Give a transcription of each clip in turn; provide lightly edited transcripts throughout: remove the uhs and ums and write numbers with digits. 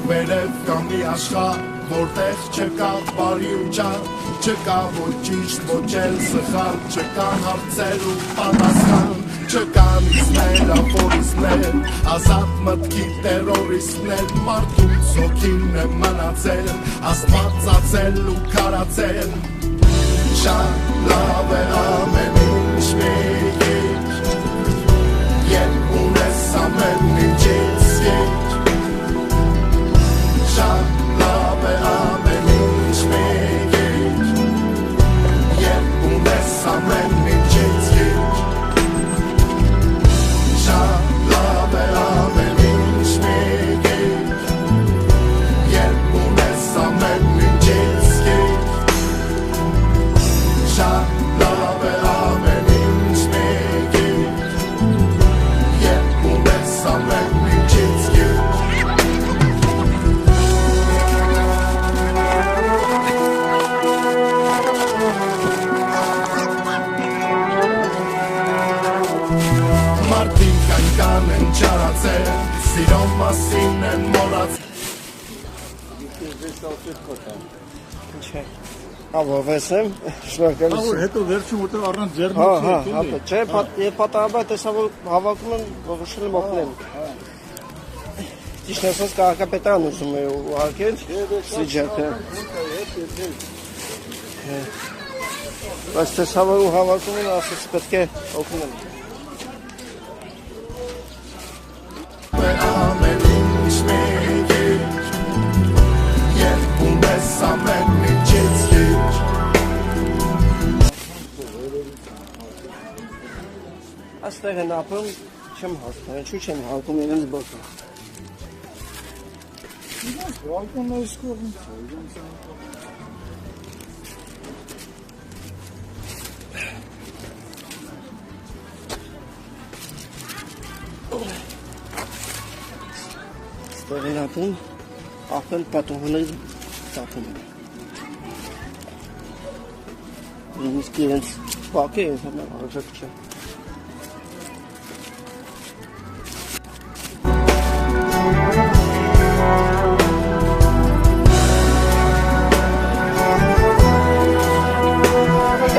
վերև կամ մի աշխարհ, որտեղ չկա բարի ու չար, չկա ոչ ճիշտ, ոչ էլ սխալ, չկան հարցեր ու պատասխան, չկան իսներ, աֆորիզմներ, ազատ մտքի տերորիստներ, մարդուց հոգին է մնացել, Աստված ածել ու քարացել, շատ լավ է ամեն ինչ մի գիչ, երբ ունես ամեն ինչից գիչ, շատ լավ է ամեն ինչ մի գիչ, երբ ունես ամեն ինչից գիչ, շատ լավ է ամեն ինչ մի գիչ, երբ ունես ամեն ինչից գիչ, շատ լավ է ամեն ինչ մի գիչ, երբ ունես ամեն ինչից գիչ. Մարդիկ այնքան են չարացել, սիրո մասին են մոռացել. Չէ։ Ավովեսեմ, շնորհակալություն։ Որ հետո վերջում որտեղ առանց ձեռնոցի Հա, չէ, եւ պատահաբար տեսա որ հավաքում են, ողջունել եմ օգնել։ Ճիշտ ասած քաղաքապետարան ուզում է ուղարկել Սիջակը։ Բայց տեսա որ հավաքում են, ասաց պետք է օգնել։ Ամեն ինչ մի գիչ, երբ ունես ամեն ինչից գիչ. Աստեղ են ապրում, չեմ հասկանում, ինչու չեն հարկում իրենց բոկը։ Ալկոնը սկողն Աստեղ են ապրում, ապրել պատողները ծախում են։ Նույնիսկ իրենց բակը են համ արժեք չէ։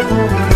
Thank you.